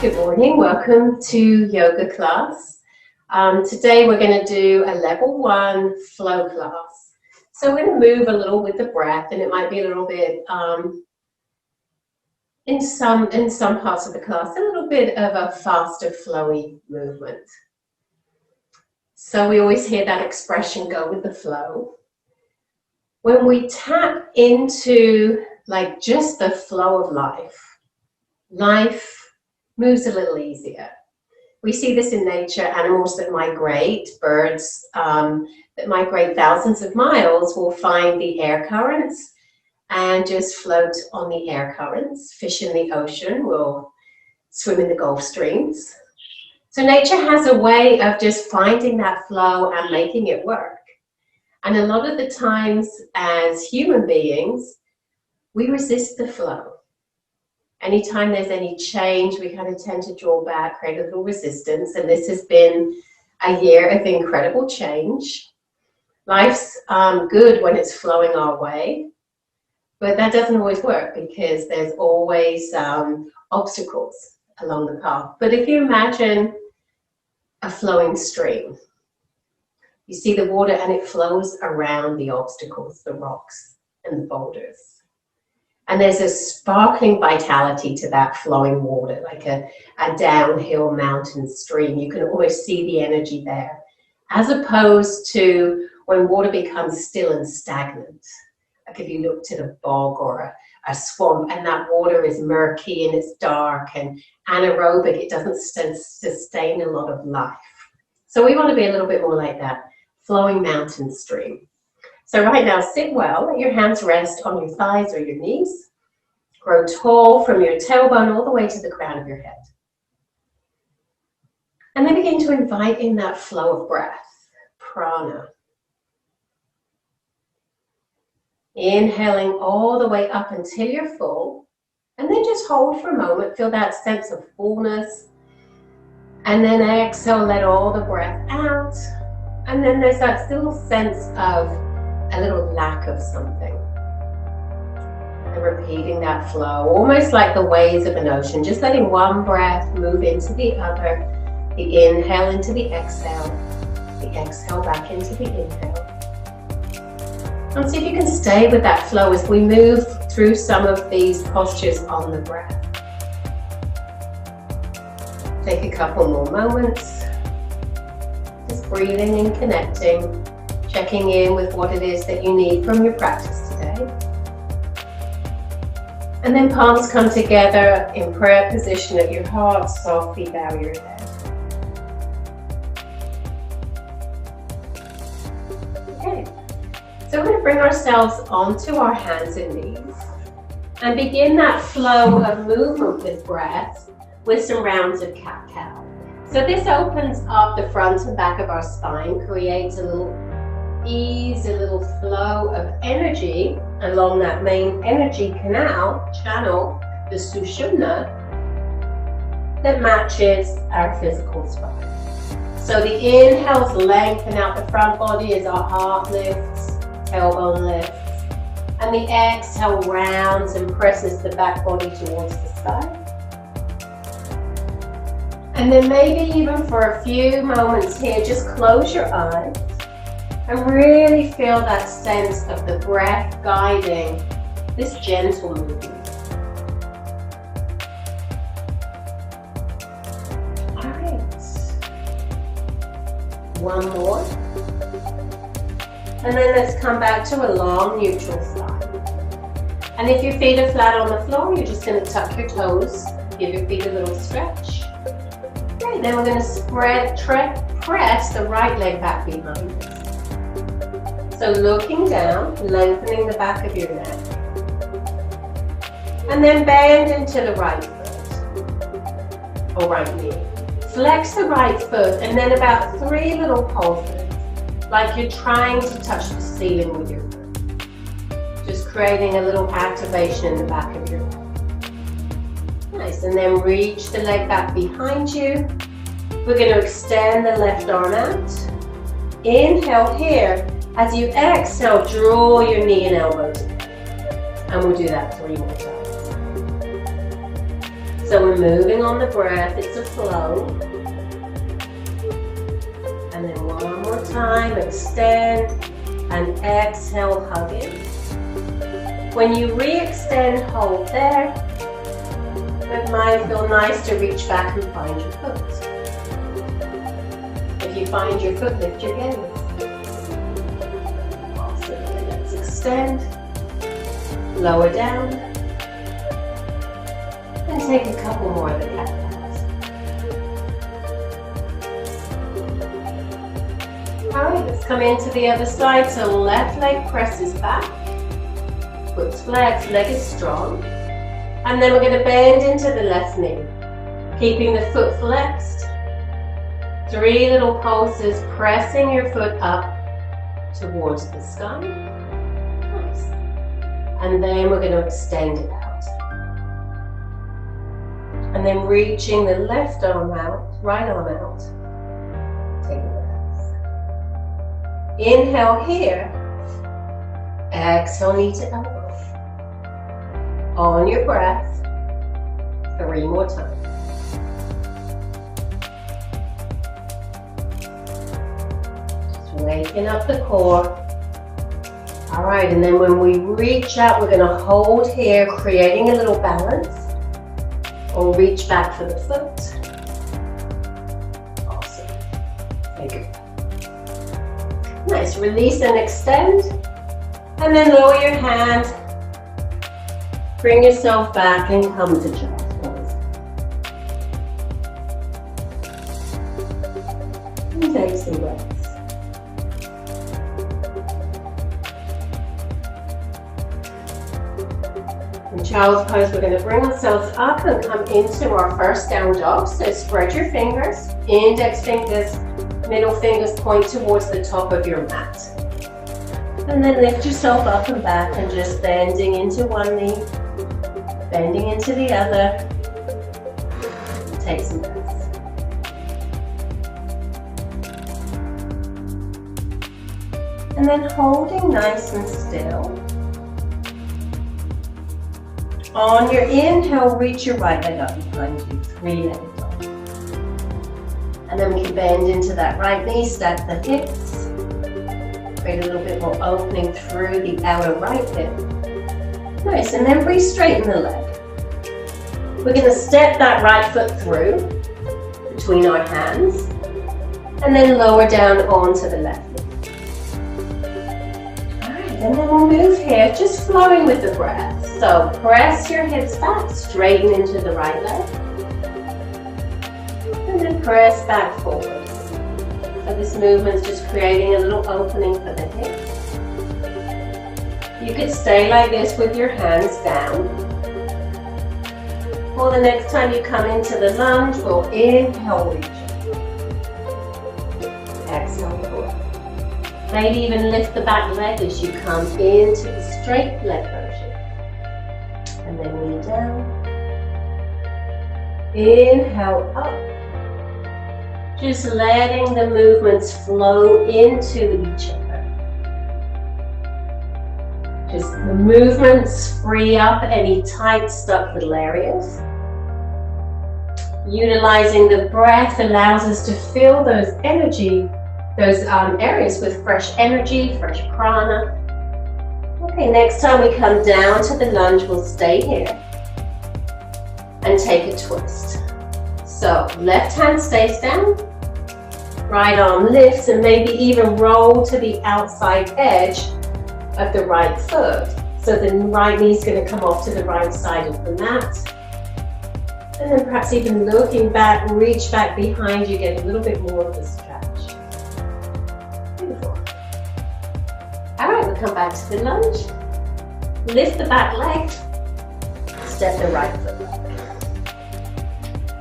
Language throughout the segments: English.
Good morning, welcome to yoga class. Today we're going to do a level 1 flow class. So we're going to move a little with the breath, and it might be a little bit, in some parts of the class, a little bit of a faster flowy movement. So we always hear that expression, go with the flow. When we tap into like just the flow of life moves a little easier. We see this in nature. Animals that migrate, birds that migrate thousands of miles will find the air currents and just float on the air currents. Fish in the ocean will swim in the Gulf Streams. So nature has a way of just finding that flow and making it work. And a lot of the times as human beings, we resist the flow. Anytime there's any change, we kind of tend to draw back, create a little resistance. And this has been a year of incredible change. Life's good when it's flowing our way, but that doesn't always work because there's always obstacles along the path. But if you imagine a flowing stream, you see the water and it flows around the obstacles, the rocks and the boulders. And there's a sparkling vitality to that flowing water, like a downhill mountain stream. You can almost see the energy there, as opposed to when water becomes still and stagnant. Like if you looked at a bog or a swamp and that water is murky and it's dark and anaerobic, it doesn't sustain a lot of life. So we want to be a little bit more like that flowing mountain stream. So right now, sit well, let your hands rest on your thighs or your knees. Grow tall from your tailbone all the way to the crown of your head. And then begin to invite in that flow of breath, prana. Inhaling all the way up until you're full. And then just hold for a moment, feel that sense of fullness. And then exhale, let all the breath out. And then there's that little sense of a little lack of something. And repeating that flow, almost like the waves of an ocean, just letting one breath move into the other, the inhale into the exhale back into the inhale. And see if you can stay with that flow as we move through some of these postures on the breath. Take a couple more moments, just breathing and connecting. Checking in with what it is that you need from your practice today. And then palms come together in prayer position at your heart, softly bow your head. Okay, so we're going to bring ourselves onto our hands and knees and begin that flow of movement with breath with some rounds of cat-cow. So this opens up the front and back of our spine, creates a little ease, a little flow of energy along that main energy channel, the Sushumna, that matches our physical spine. So the inhales lengthen out the front body as our heart lifts, tailbone lifts, and the exhale rounds and presses the back body towards the sky. And then maybe even for a few moments here, just close your eyes and really feel that sense of the breath guiding this gentle movement. All right. One more. And then let's come back to a long neutral side. And if your feet are flat on the floor, you're just going to tuck your toes, give your feet a little stretch. Okay, then we're going to press the right leg back behind us. So looking down, lengthening the back of your neck. And then bend into the right foot, or right knee. Flex the right foot, and then about 3 little pulses, like you're trying to touch the ceiling with your foot. Just creating a little activation in the back of your neck. Nice, and then reach the leg back behind you. We're going to extend the left arm out. Inhale here. As you exhale, draw your knee and elbow together. And we'll do that 3 more times. So we're moving on the breath, it's a flow. And then one more time, extend and exhale, hug it. When you re-extend, hold there. It might feel nice to reach back and find your foot. If you find your foot, lift your gaze. Awesome. Let's extend, lower down, and take a couple more of the cat paws. Alright, let's come into the other side. So left leg presses back, foot's flexed, leg is strong. And then we're going to bend into the left knee, keeping the foot flexed. 3 little pulses, pressing your foot up towards the sky. Nice. And then we're going to extend it out. And then reaching the left arm out, right arm out. Take a breath. Inhale here. Exhale, knee to elbow. On your breath, 3 more times. Just waking up the core. All right, and then when we reach out, we're going to hold here, creating a little balance, or reach back for the foot. Awesome. Take it. Nice, release and extend, and then lower your hand. Bring yourself back and come to child's pose. And take some breaths. In child's pose, we're going to bring ourselves up and come into our first down dog. So spread your fingers, index fingers, middle fingers point towards the top of your mat. And then lift yourself up and back and just bending into one knee. Bending into the other. Take some breaths. And then holding nice and still. On your inhale, reach your right leg up behind you, 3-legged dog. And then we can bend into that right knee, stack the hips. Create a little bit more opening through the outer right hip. Nice, and then re-straighten the leg. We're going to step that right foot through between our hands and then lower down onto the left knee. Alright, and then we'll move here, just flowing with the breath. So press your hips back, straighten into the right leg. And then press back forward. So this movement is just creating a little opening for the hips. You could stay like this with your hands down. Or the next time you come into the lunge, we'll inhale, reach. Exhale, forward. Maybe even lift the back leg as you come into the straight leg version. And then knee down. Inhale up. Just letting the movements flow into each other. Just the movements free up any tight, stuck little areas. Utilizing the breath allows us to fill those areas with fresh energy, fresh prana. Okay, next time we come down to the lunge, we'll stay here and take a twist. So left hand stays down, right arm lifts, and maybe even roll to the outside edge of the right foot. So the right knee is going to come off to the right side of the mat. And then perhaps even looking back, reach back behind you, get a little bit more of a stretch. Beautiful. All right, we'll come back to the lunge. Lift the back leg, step the right foot back.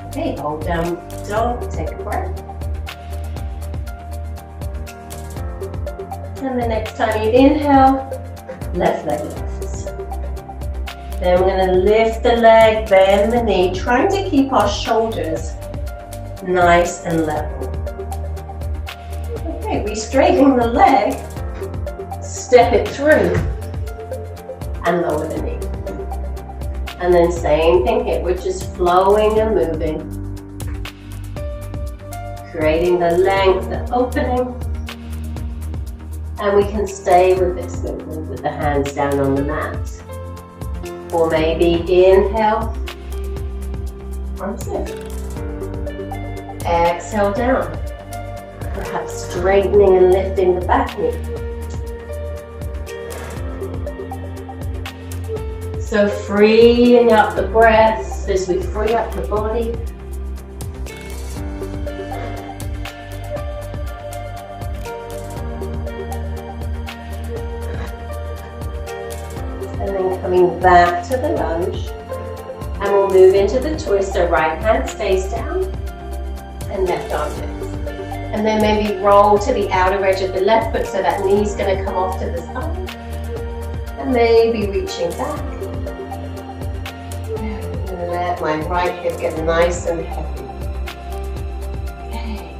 Okay, hold down dog, take a breath. And the next time you inhale, left leg lifts. Then we're going to lift the leg, bend the knee, trying to keep our shoulders nice and level. Okay, we straighten the leg, step it through, and lower the knee. And then same thing here, we're just flowing and moving, creating the length, the opening. And we can stay with this movement with the hands down on the mat. Or maybe inhale, arms lift. Exhale down. Perhaps straightening and lifting the back knee. So freeing up the breath as we free up the body. And then coming back to the lunge. And we'll move into the twist. So right hand stays down and left arm lifts. And then maybe roll to the outer edge of the left foot so that knee's going to come off to the side. And maybe reaching back. And let my right hip get nice and heavy. Okay.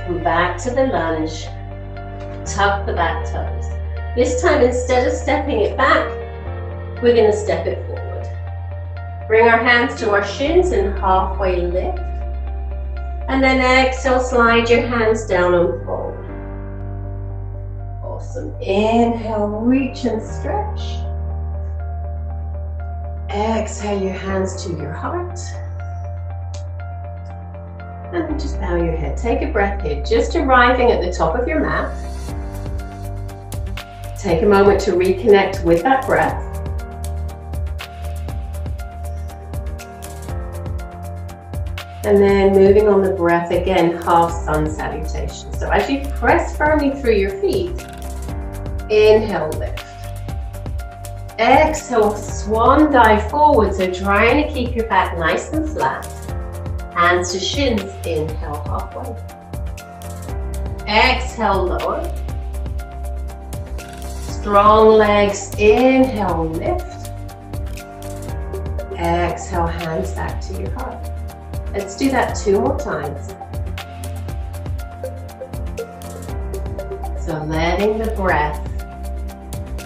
Come back to the lunge. Tuck the back toes. This time, instead of stepping it back, we're going to step it forward. Bring our hands to our shins and halfway lift. And then exhale, slide your hands down and fold. Awesome. Inhale, reach and stretch. Exhale your hands to your heart. And then just bow your head. Take a breath here, just arriving at the top of your mat. Take a moment to reconnect with that breath. And then moving on the breath again, half sun salutation. So as you press firmly through your feet, inhale, lift. Exhale, swan dive forward. So trying to keep your back nice and flat. Hands to shins, inhale halfway. Exhale, lower. Strong legs, inhale, lift. Exhale, hands back to your heart. Let's do that 2 more times. So letting the breath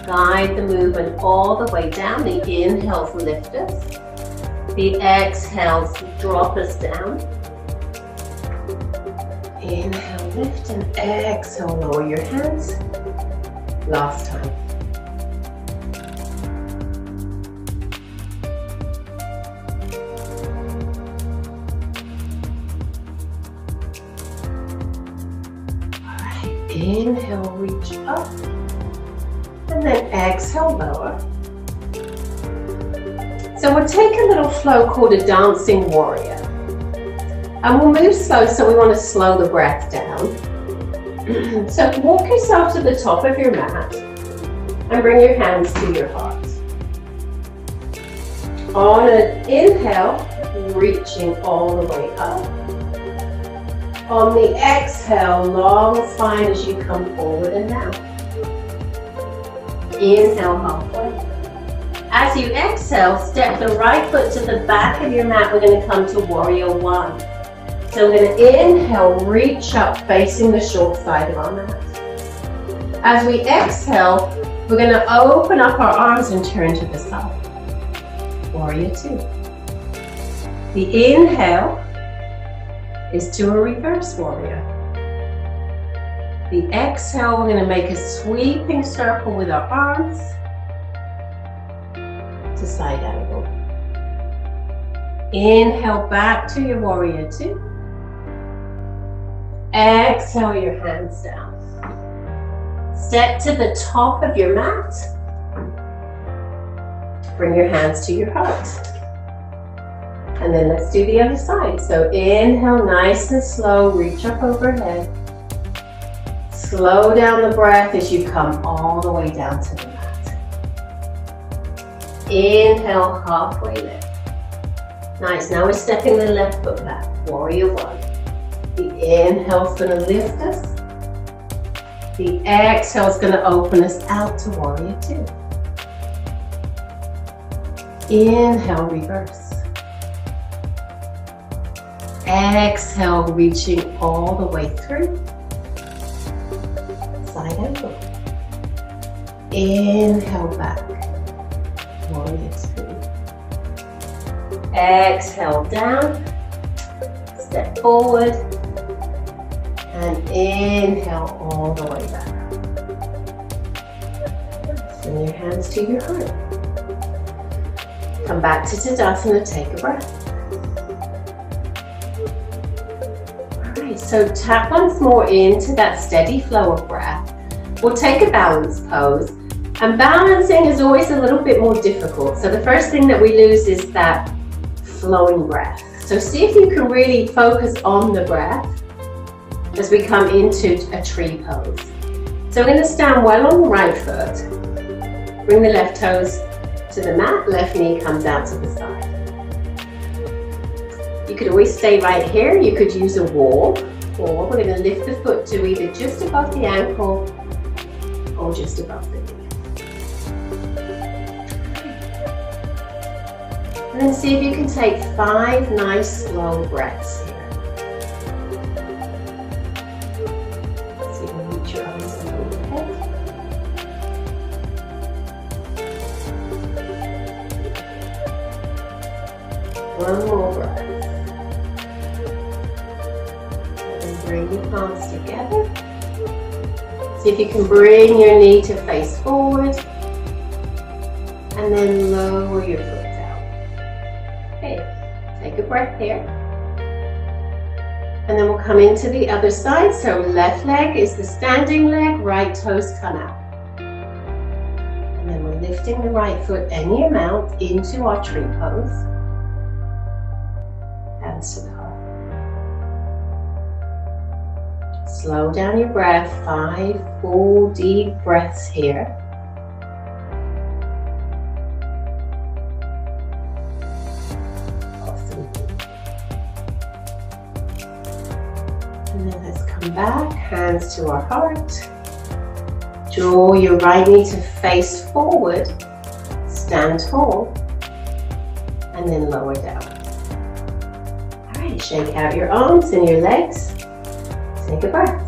guide the movement all the way down. The inhales lift us. The exhales drop us down. Inhale, lift, and exhale, lower your hands. Last time. Alright, inhale, reach up. And then exhale, lower. So we'll take a little flow called a dancing warrior. And we'll move slow, so we want to slow the breath down. So walk yourself to the top of your mat and bring your hands to your heart. On an inhale, reaching all the way up. On the exhale, long spine as you come forward and down. Inhale halfway. As you exhale, step the right foot to the back of your mat. We're going to come to warrior one. So we're going to inhale, reach up, facing the short side of our mat. As we exhale, we're going to open up our arms and turn to the side. Warrior two. The inhale is to a reverse warrior. The exhale, we're going to make a sweeping circle with our arms to side angle. Inhale back to your warrior two. Exhale your hands down. Step to the top of your mat. Bring your hands to your heart. And then let's do the other side. So inhale, nice and slow, reach up overhead. Slow down the breath as you come all the way down to the mat. Inhale, halfway lift. Nice, now we're stepping the left foot back, warrior one. The inhale's gonna lift us. The exhale's gonna open us out to warrior two. Inhale, reverse. Exhale, reaching all the way through. Side angle. Inhale back. 1, 2. Exhale down, step forward, and inhale all the way back. Send your hands to your heart. Come back to Tadasana, take a breath. Alright, so tap once more into that steady flow of breath. We'll take a balance pose. And balancing is always a little bit more difficult. So the first thing that we lose is that flowing breath. So see if you can really focus on the breath as we come into a tree pose. So we're going to stand well on the right foot. Bring the left toes to the mat, left knee comes out to the side. You could always stay right here. You could use a wall, or we're going to lift the foot to either just above the ankle or just above the knee. And then see if you can take 5 nice slow breaths here. So you can reach your arms overhead. One more breath. And then bring your palms together. See if you can bring your knee to face forward. And then lower your foot. Take a breath here. And then we'll come into the other side. So left leg is the standing leg, right toes come out. And then we're lifting the right foot any amount into our tree pose. Hands to the heart. Slow down your breath, 5 full deep breaths here. Back, hands to our heart. Draw your right knee to face forward, stand tall, and then lower down. All right, shake out your arms and your legs. Take a breath.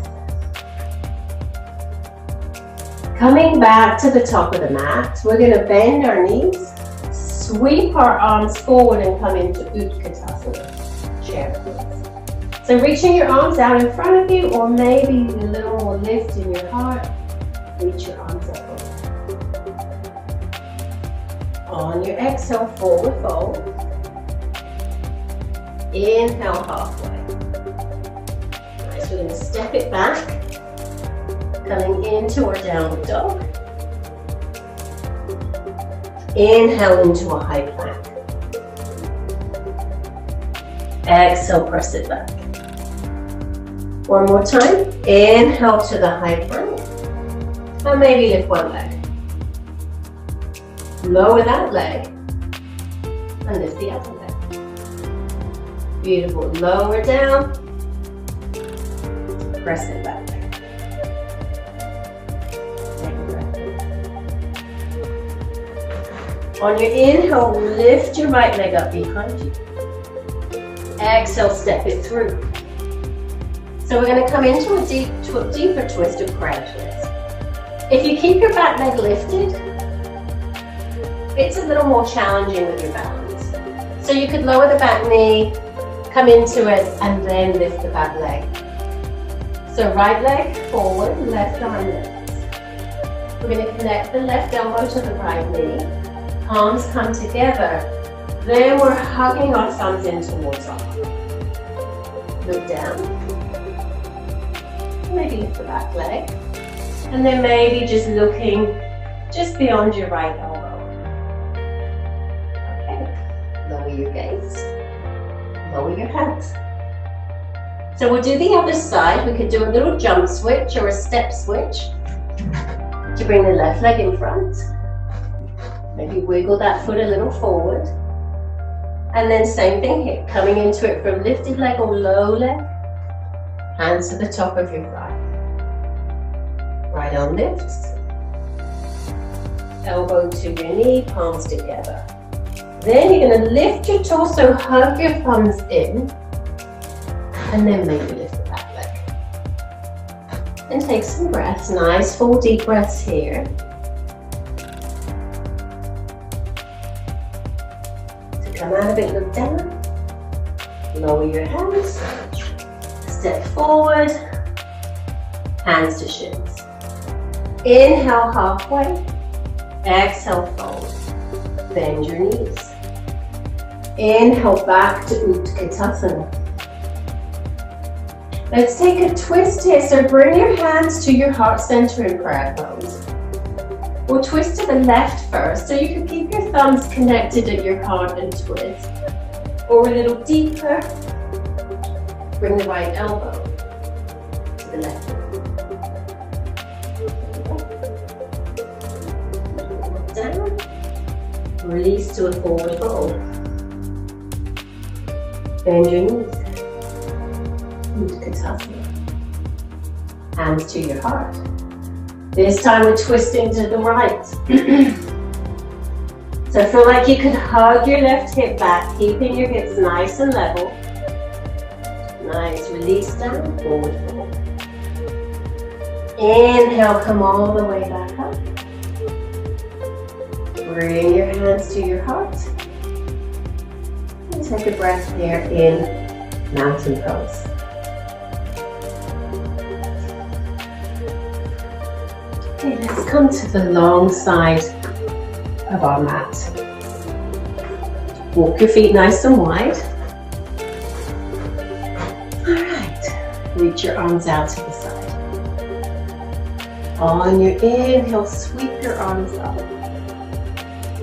Coming back to the top of the mat, we're going to bend our knees, sweep our arms forward and come into Utkatasana, chair pose. So reaching your arms out in front of you, or maybe a little more lift in your heart, reach your arms up over. On your exhale, forward fold. Inhale halfway. Nice, we're going to step it back, coming into our downward dog. Inhale into a high plank. Exhale, press it back. One more time, inhale to the high plank, and maybe lift one leg. Lower that leg, and lift the other leg. Beautiful, lower down, press it back. Take a breath in. On your inhale, lift your right leg up behind you. Exhale, step it through. So we're going to come into a deeper twist of crab twist. If you keep your back leg lifted, it's a little more challenging with your balance. So you could lower the back knee, come into it, and then lift the back leg. So right leg forward, left arm lifts. We're going to connect the left elbow to the right knee. Palms come together. Then we're hugging our thumbs in towards our heart. Look down. Maybe lift the back leg, and then maybe just looking just beyond your right elbow. Okay, lower your gaze, lower your hands. So we'll do the other side. We could do a little jump switch or a step switch to bring the left leg in front. Maybe wiggle that foot a little forward. And then same thing here, coming into it from lifted leg or low leg. Hands to the top of your thigh. Right arm lifts. Elbow to your knee, palms together. Then you're going to lift your torso, hug your thumbs in, and then maybe lift the back leg. And take some breaths, nice full deep breaths here. Come out of it, look down. Lower your hands. Step forward. Hands to shins. Inhale halfway. Exhale, fold. Bend your knees. Inhale back to Utkatasana. Let's take a twist here. So bring your hands to your heart center in prayer pose. We'll twist to the left first, so you can keep your thumbs connected at your heart and twist. Or a little deeper. Bring the right elbow to the left. Down. Release to a forward fold. Bend your knees. Utkatasana. Hands to your heart. This time we're twisting to the right. So feel like you could hug your left hip back, keeping your hips nice and level. Nice. Release down, forward fold. Inhale, come all the way back up. Bring your hands to your heart. And take a breath here in mountain pose. Okay, let's come to the long side of our mat. Walk your feet nice and wide. Alright, reach your arms out to the side. On your inhale, sweep your arms up.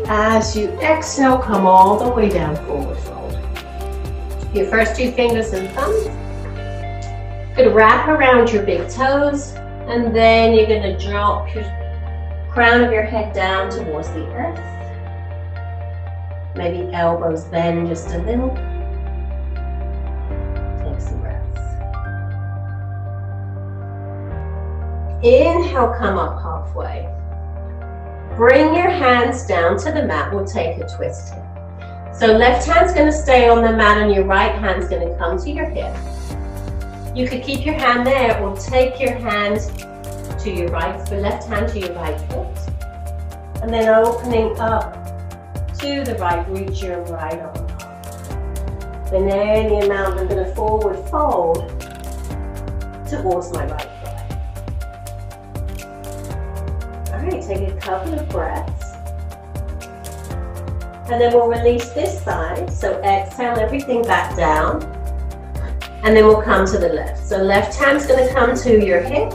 As you exhale, come all the way down, forward fold. Your first two fingers and thumbs. You're gonna wrap around your big toes. And then you're going to drop your crown of your head down towards the earth. Maybe elbows bend just a little. Take some breaths. Inhale, come up halfway. Bring your hands down to the mat. We'll take a twist here. So left hand's going to stay on the mat and your right hand's going to come to your hip. You could keep your hand there or take your hand to your right, the left hand to your right foot. And then opening up to the right, reach your right arm up. Then any amount, I'm going to forward fold towards my right thigh. All right, take a couple of breaths. And then we'll release this side. So exhale everything back down. And then we'll come to the left. So left hand's going to come to your hip.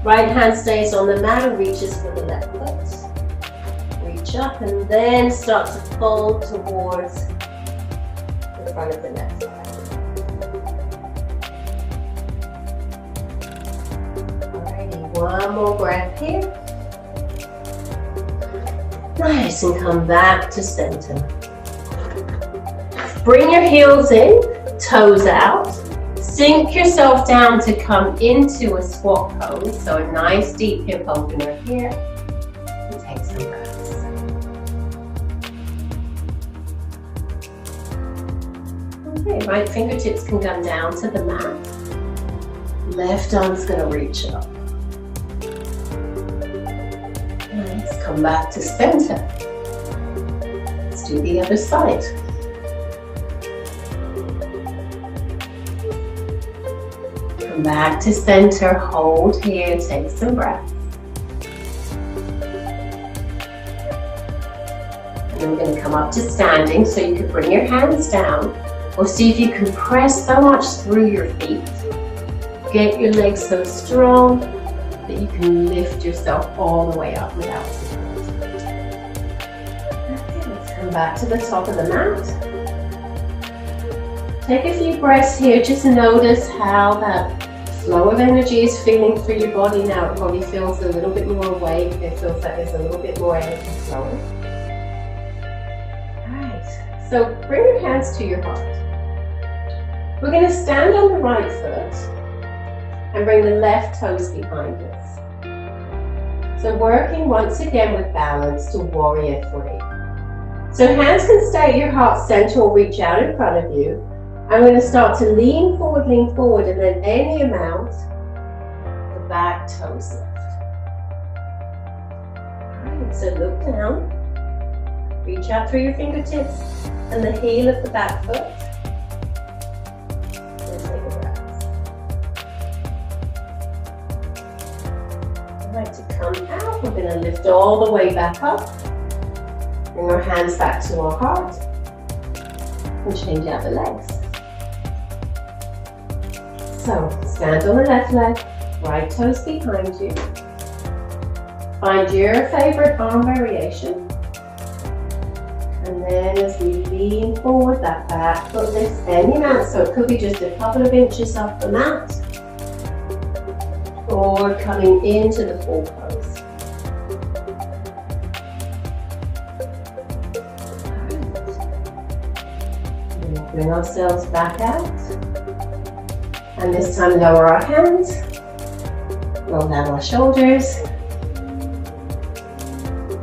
Right hand stays on the mat and reaches for the left foot. Reach up and then start to fold towards the front of the left leg. Alrighty, one more breath here. Nice, and come back to center. Bring your heels in. Toes out. Sink yourself down to come into a squat pose. So a nice deep hip opener here. And take some breaths. Okay, right fingertips can come down to the mat. Left arm's going to reach up. Nice. Come back to center. Let's do the other side. Come back to center, hold here, take some breaths. And then we're going to come up to standing, so you can bring your hands down, or see if you can press so much through your feet. Get your legs so strong that you can lift yourself all the way up without support. Okay, let's come back to the top of the mat. Take a few breaths here, just notice how that flow of energy is feeling through your body now. It probably feels a little bit more awake. It feels like there's a little bit more energy flowing. Alright, so bring your hands to your heart. We're going to stand on the right foot and bring the left toes behind us. So working once again with balance to warrior three. So hands can stay at your heart center or reach out in front of you. I'm going to start to lean forward, and then any amount, the back toes lift. Alright, so look down. Reach out through your fingertips and the heel of the back foot. And take a breath. I'd like to come out. We're going to lift all the way back up. Bring our hands back to our heart. And change out the legs. So, stand on the left leg, right toes behind you. Find your favorite arm variation. And then as we lean forward, that back foot lifts any amount. So it could be just a couple of inches off the mat. Or coming into the full pose. And bring ourselves back out. And this time lower our hands, roll down our shoulders,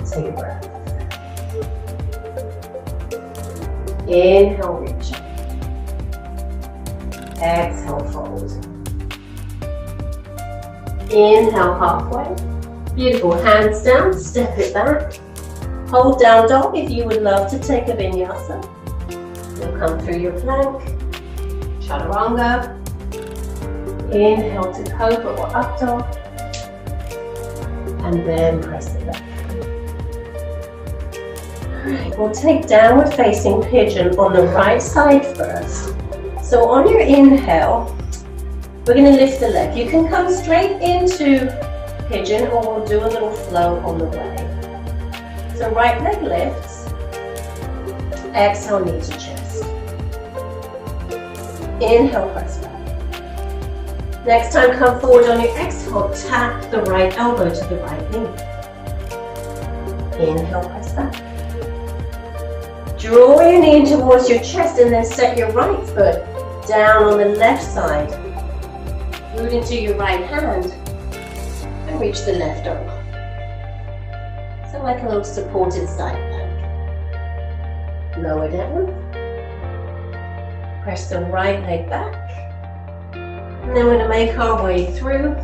take a breath. Inhale, reach. Exhale, fold. Inhale, halfway. Beautiful, hands down, step it back. Hold down dog if you would love to take a vinyasa. You'll come through your plank, chaturanga. Inhale to cobra or up dog, and then press it back. Alright, we'll take downward facing pigeon on the right side first. So on your inhale, we're going to lift the leg. You can come straight into pigeon or we'll do a little flow on the way. So right leg lifts, exhale knee to chest. Inhale, press back. Next time, come forward on your exhale, tap the right elbow to the right knee. Inhale, press back. Draw your knee in towards your chest and then set your right foot down on the left side. Root into your right hand and reach the left arm up. So like a little supported side plank. Lower down. Press the right leg back. And then we're going to make our way through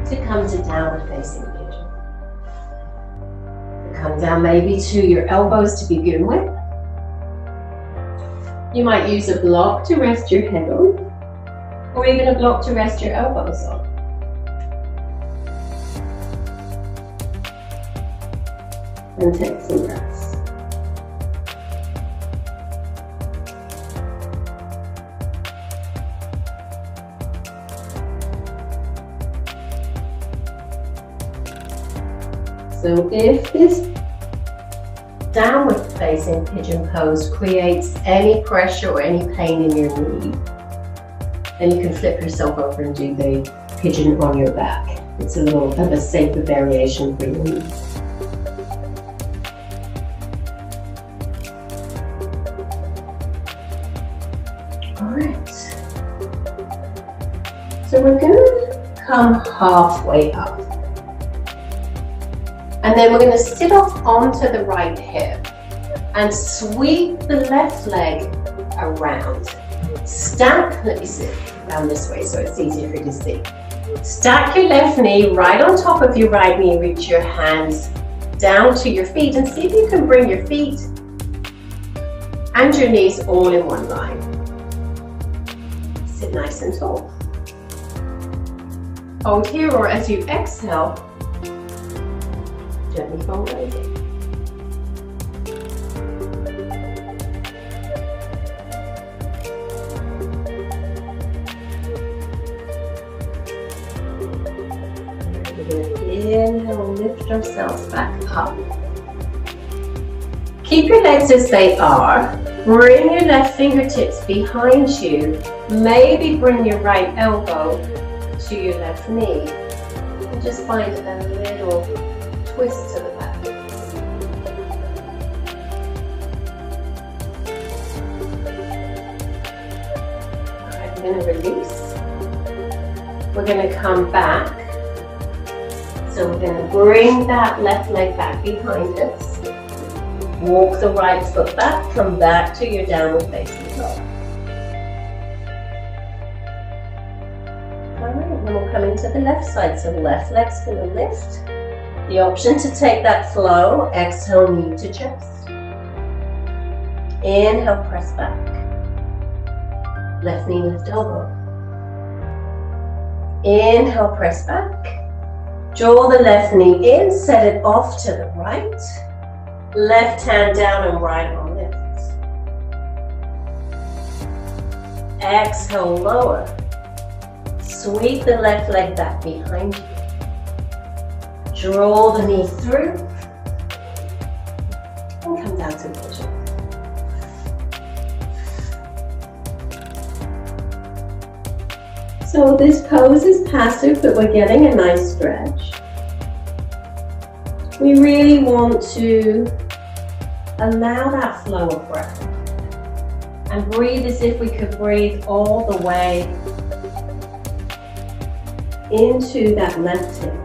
to come to downward facing pigeon. Come down maybe to your elbows to begin with. You might use a block to rest your head on, or even a block to rest your elbows on. And take some breaths. So if this downward facing pigeon pose creates any pressure or any pain in your knee, then you can flip yourself over and do the pigeon on your back. It's a little of a safer variation for your knees. Alright. So we're going to come halfway up. And then we're going to sit off onto the right hip and sweep the left leg around. Stack, let me sit around this way so it's easier for you to see. Stack your left knee right on top of your right knee, reach your hands down to your feet and see if you can bring your feet and your knees all in one line. Sit nice and tall. Hold here, or as you exhale, gently fold over. We're going to inhale, lift ourselves back up. Keep your legs as they are. Bring your left fingertips behind you. Maybe bring your right elbow to your left knee. And just find a little twist to the back. Alright, we're going to release. We're going to come back. So we're going to bring that left leg back behind us. Walk the right foot back, come back to your downward facing dog. Alright, then we'll come into the left side. So the left leg's going to lift. The option to take that flow, exhale, knee to chest. Inhale, press back. Left knee, left elbow. Inhale, press back. Draw the left knee in, set it off to the right. Left hand down and right arm lifts. Exhale, lower. Sweep the left leg back behind you. Draw the knee through. And come down to pigeon. So this pose is passive, but we're getting a nice stretch. We really want to allow that flow of breath and breathe as if we could breathe all the way into that left hip.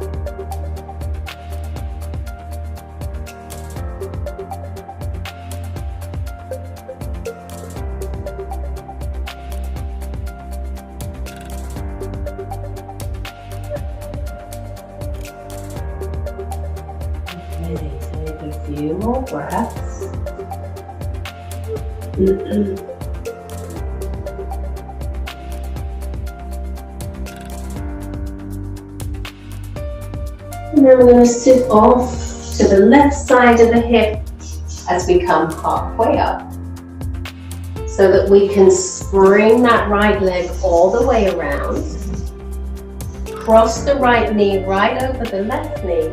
Take a few more breaths. And then we're going to sit off to the left side of the hip as we come halfway up, so that we can spring that right leg all the way around. Cross the right knee right over the left knee.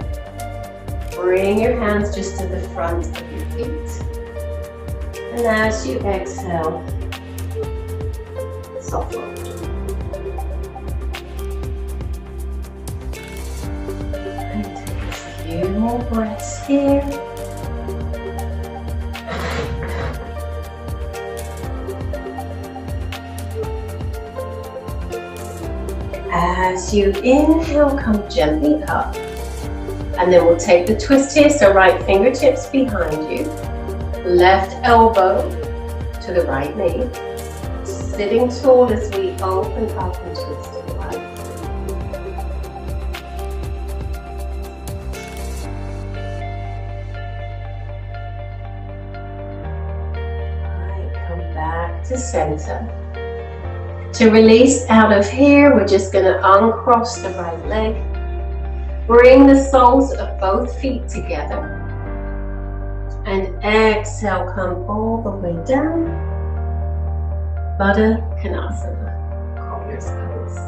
Bring your hands just to the front of your feet. And as you exhale, soft fold. And take a few more breaths here. As you inhale, come gently up. And then we'll take the twist here, so right fingertips behind you. Left elbow to the right knee. Sitting tall as we open up and twist to the right. Alright, come back to center. To release out of here, we're just going to uncross the right leg. Bring the soles of both feet together. And exhale, come all the way down. Baddha Konasana, Cobbler's Pose.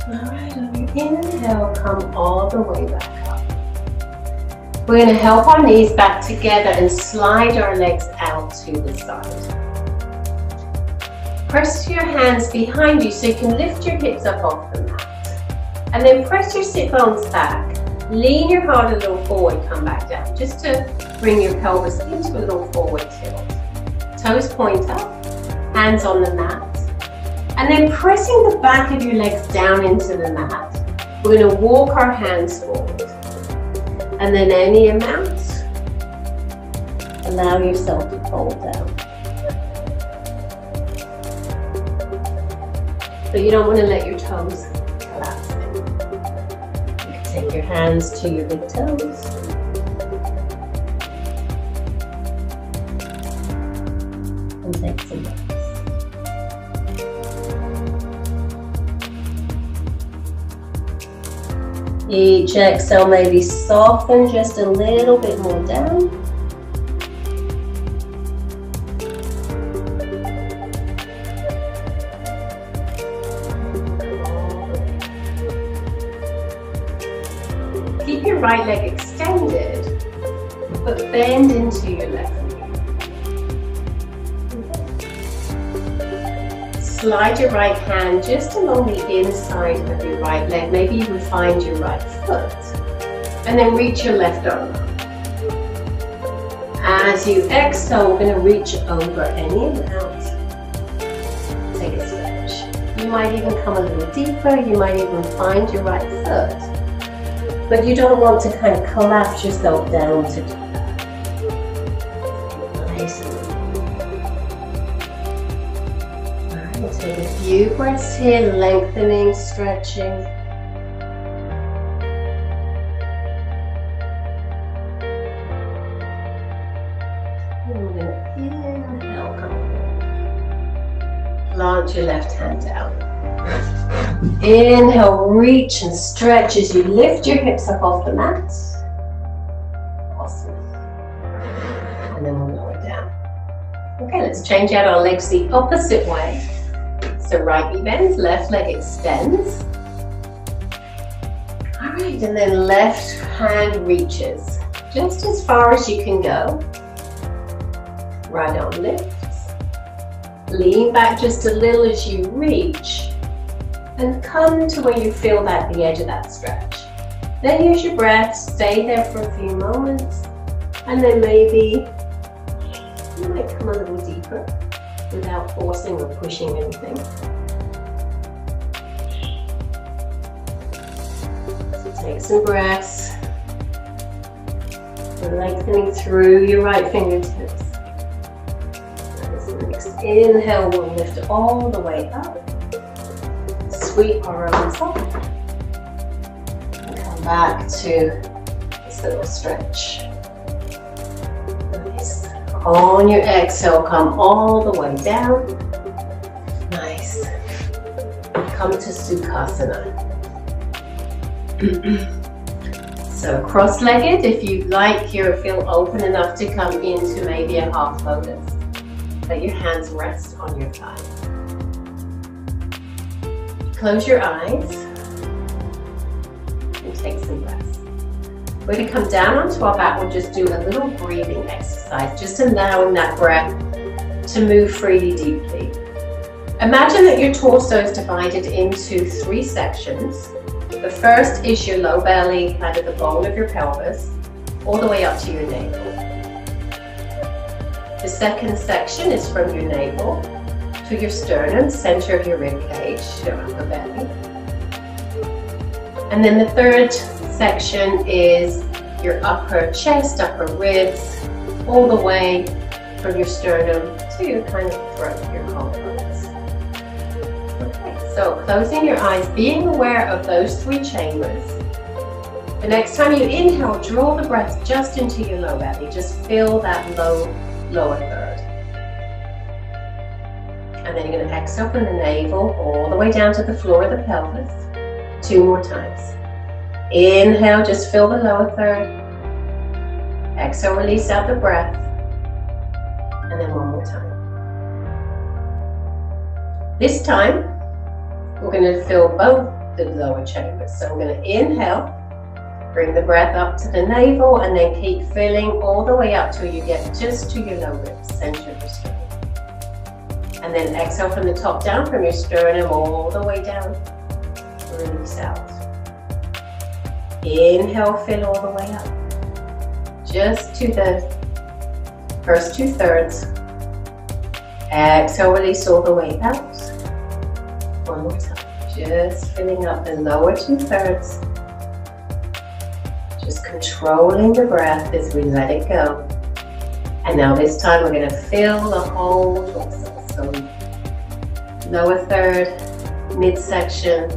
Alright, on your inhale, come all the way back up. We're going to help our knees back together and slide our legs out to the side. Press your hands behind you so you can lift your hips up off the mat. And then press your sit bones back. Lean your heart a little forward, come back down, just to bring your pelvis into a little forward tilt. Toes point up, hands on the mat. And then pressing the back of your legs down into the mat, we're going to walk our hands forward. And then any amount, allow yourself to fold down. But you don't want to let your toes collapse in. You can take your hands to your big toes. And take some breaths. Each exhale, maybe soften just a little bit more down. Keep your right leg extended, but bend into your left knee. Slide your right hand just along the inside of your right leg, maybe even find your right foot, and then reach your left arm up. As you exhale, we're going to reach over any amount. Take a stretch. You might even come a little deeper, you might even find your right foot, but you don't want to kind of collapse yourself down to do that. Nice and easy. Alright, take a few breaths here, lengthening, stretching. Plant your left hand down. Inhale, reach and stretch as you lift your hips up off the mat. Awesome. And then we'll lower down. Okay, let's change out our legs the opposite way. So right knee bends, left leg extends. All right, and then left hand reaches just as far as you can go. Right arm lifts. Lean back just a little as you reach and come to where you feel that the edge of that stretch. Then use your breath, stay there for a few moments, and then maybe you might come a little deeper without forcing or pushing anything. So take some breaths, lengthening through your right fingertips. Inhale, we'll lift all the way up. Sweep our arms up. And come back to this little stretch. Nice. On your exhale, come all the way down. Nice. Come to Sukhasana. So cross-legged, if you'd like, you feel open enough to come into maybe a half lotus. Let your hands rest on your thighs. Close your eyes and take some breaths. We're going to come down onto our back. We'll just do a little breathing exercise, just allowing that breath to move freely, deeply. Imagine that your torso is divided into 3 sections. The first is your low belly, kind of the bone of your pelvis, all the way up to your navel. The second section is from your navel to your sternum, center of your rib cage, your upper belly. And then the third section is your upper chest, upper ribs, all the way from your sternum to your kind of throat, your collarbones. Okay, so closing your eyes, being aware of those 3 chambers. The next time you inhale, draw the breath just into your low belly. Just feel that lower third. And then you're going to exhale from the navel all the way down to the floor of the pelvis. 2 more times. Inhale, just feel the lower third. Exhale, release out the breath. And then 1 more time. This time, we're going to fill both the lower chambers. So we're going to inhale. Bring the breath up to the navel and then keep filling all the way up till you get just to your low ribs, center of your sternum. And then exhale from the top down, from your sternum all the way down. Release out. Inhale, fill all the way up. Just to the first 2/3. Exhale, release all the way out. 1 more time. Just filling up the lower 2/3. Just controlling the breath as we let it go. And now this time we're going to fill the whole torso. So lower third, midsection,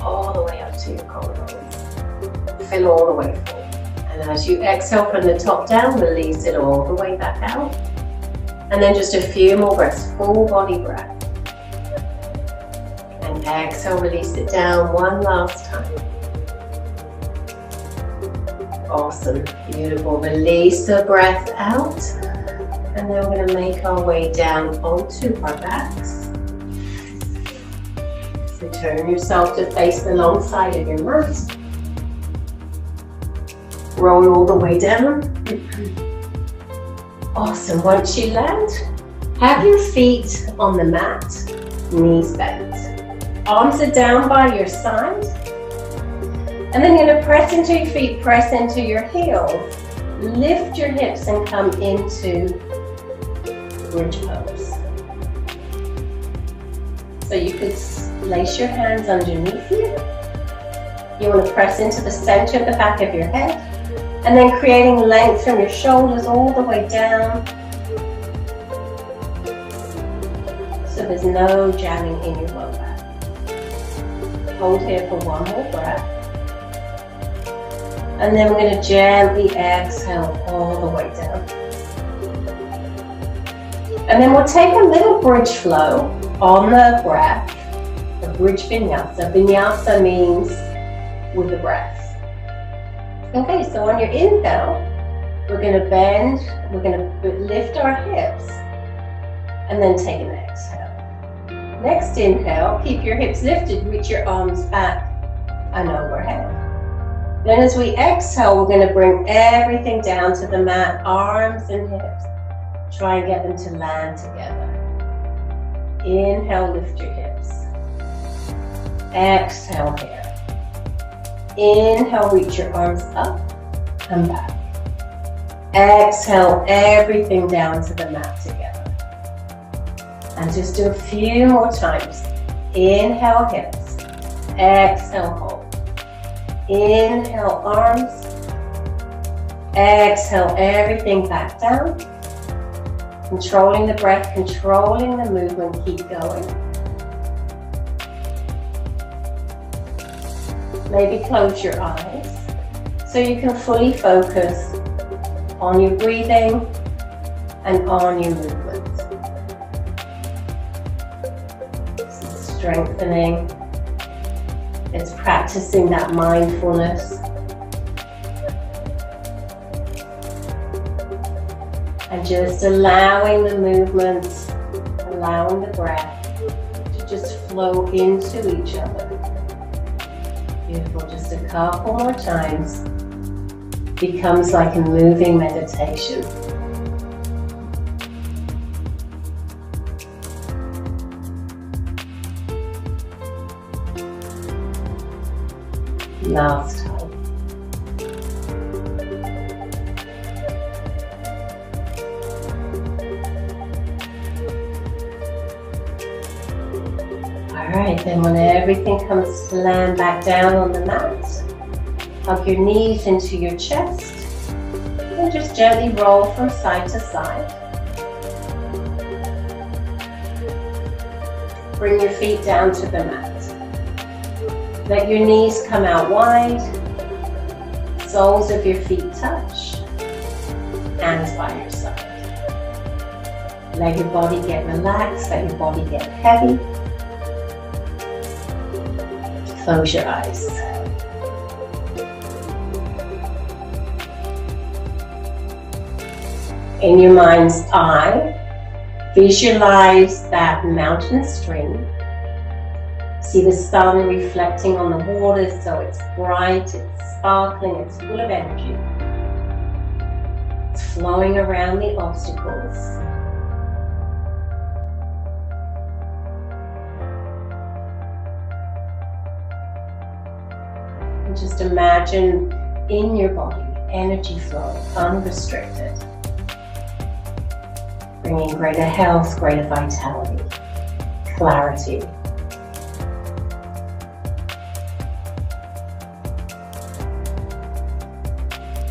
all the way up to your collarbones. Fill all the way full. And as you exhale from the top down, release it all the way back out. And then just a few more breaths, full body breath. And exhale, release it down 1 last time. Awesome, beautiful. Release the breath out. And then we're going to make our way down onto our backs. So turn yourself to face the long side of your mat. Roll all the way down. Awesome. Once you land, have your feet on the mat, knees bent. Arms are down by your side. And then you're going to press into your feet, press into your heels. Lift your hips and come into bridge pose. So you could place your hands underneath you You want to press into the center of the back of your head, and then creating length from your shoulders all the way down. So there's no jamming in your low back. Hold here for one more breath. And then we're going to gently exhale all the way down. And then we'll take a little bridge flow on the breath, a bridge vinyasa. Vinyasa means with the breath. Okay, so on your inhale, we're going to bend, we're going to lift our hips, and then take an exhale. Next inhale, keep your hips lifted, reach your arms back and overhead. Then as we exhale, we're going to bring everything down to the mat, arms and hips. Try and get them to land together. Inhale, lift your hips. Exhale here. Inhale, reach your arms up and back. Exhale, everything down to the mat together. And just do a few more times. Inhale, hips. Exhale, hold. Inhale, arms. Exhale, everything back down. Controlling the breath, controlling the movement, keep going. Maybe close your eyes so you can fully focus on your breathing and on your movement. This is strengthening. It's practicing that mindfulness. And just allowing the movements, allowing the breath to just flow into each other. Beautiful, just a couple more times. Becomes like a moving meditation. Last time. Alright, then when everything comes to land back down on the mat, hug your knees into your chest and just gently roll from side to side. Bring your feet down to the mat. Let your knees come out wide, soles of your feet touch, hands by your side. Let your body get relaxed, let your body get heavy. Close your eyes. In your mind's eye, visualize that mountain stream. See the sun reflecting on the water, so it's bright, it's sparkling, it's full of energy. It's flowing around the obstacles. And just imagine in your body, energy flowing, unrestricted. Bringing greater health, greater vitality, clarity.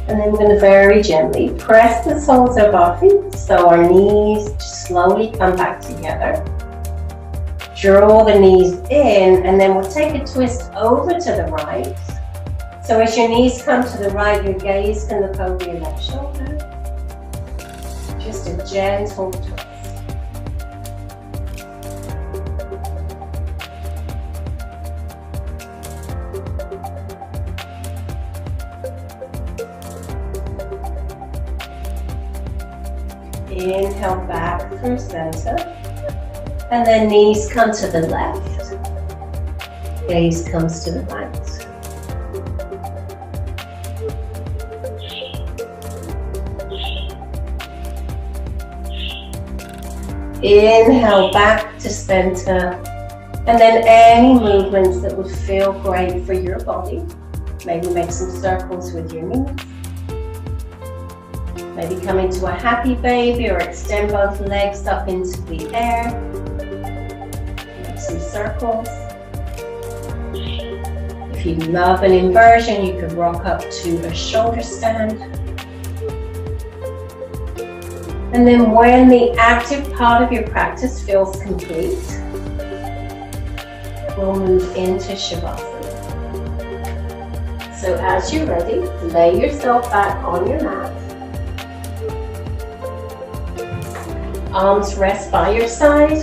And then we're going to very gently press the soles of our feet so our knees slowly come back together. Draw the knees in, and then we'll take a twist over to the right. So as your knees come to the right, your gaze can look over your left shoulder. Just a gentle twist. Inhale back through center, and then knees come to the left, gaze comes to the right. Inhale back to center, and then any movements that would feel great for your body. Maybe make some circles with your knees. Maybe come into a happy baby or extend both legs up into the air. Make some circles. If you love an inversion, you could rock up to a shoulder stand. And then when the active part of your practice feels complete, we'll move into Shavasana. So as you're ready, lay yourself back on your mat. Arms rest by your side,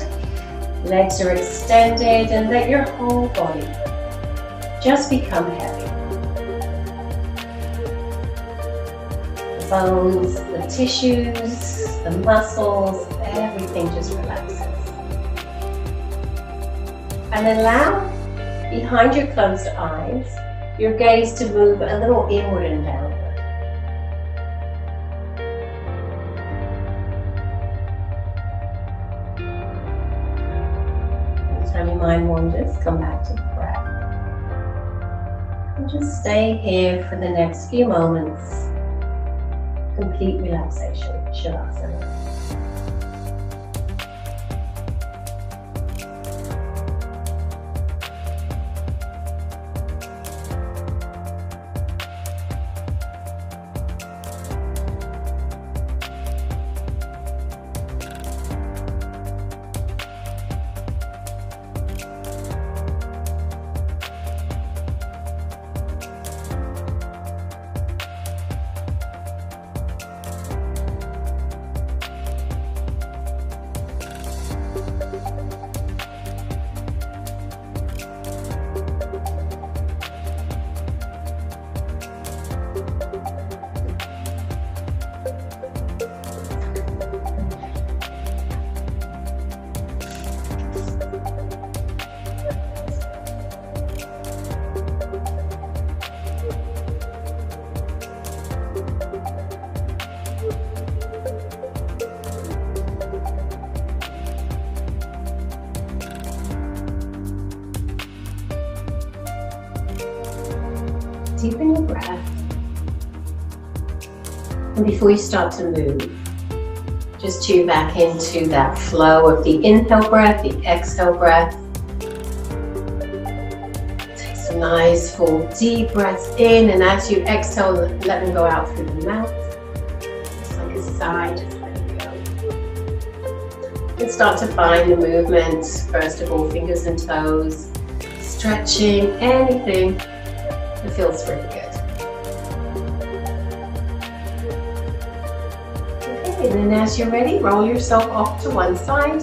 legs are extended, and let your whole body just become heavy. The bones, the tissues, the muscles, everything just relaxes. And allow, behind your closed eyes, your gaze to move a little inward and downward. Anytime your mind wanders, come back to the breath. And just stay here for the next few moments. Complete relaxation, Shavasana. Deepen your breath. And before you start to move, just tune back into that flow of the inhale breath, the exhale breath. Take some nice full deep breaths in, and as you exhale, let them go out through the mouth. Just like a sigh, just let it go. And start to find the movement, first of all, fingers and toes, stretching, anything. It feels really good. Okay, and then as you're ready, roll yourself off to one side.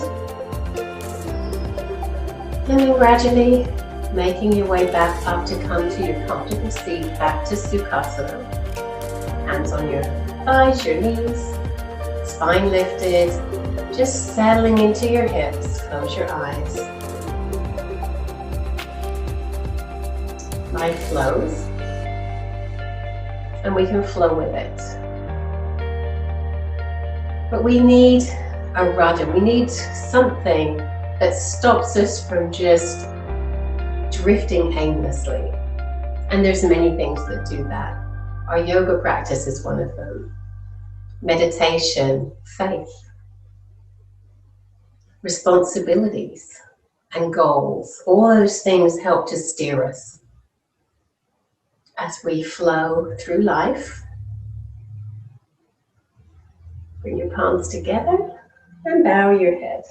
And then gradually making your way back up to come to your comfortable seat, back to Sukhasana. Hands on your thighs, your knees, spine lifted, just settling into your hips. Close your eyes. Life flows, and we can flow with it. But we need a rudder. We need something that stops us from just drifting aimlessly. And there's many things that do that. Our yoga practice is one of them. Meditation, faith, responsibilities, and goals. All those things help to steer us as we flow through life. Bring your palms together and bow your head.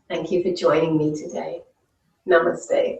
Thank you for joining me today. Namaste.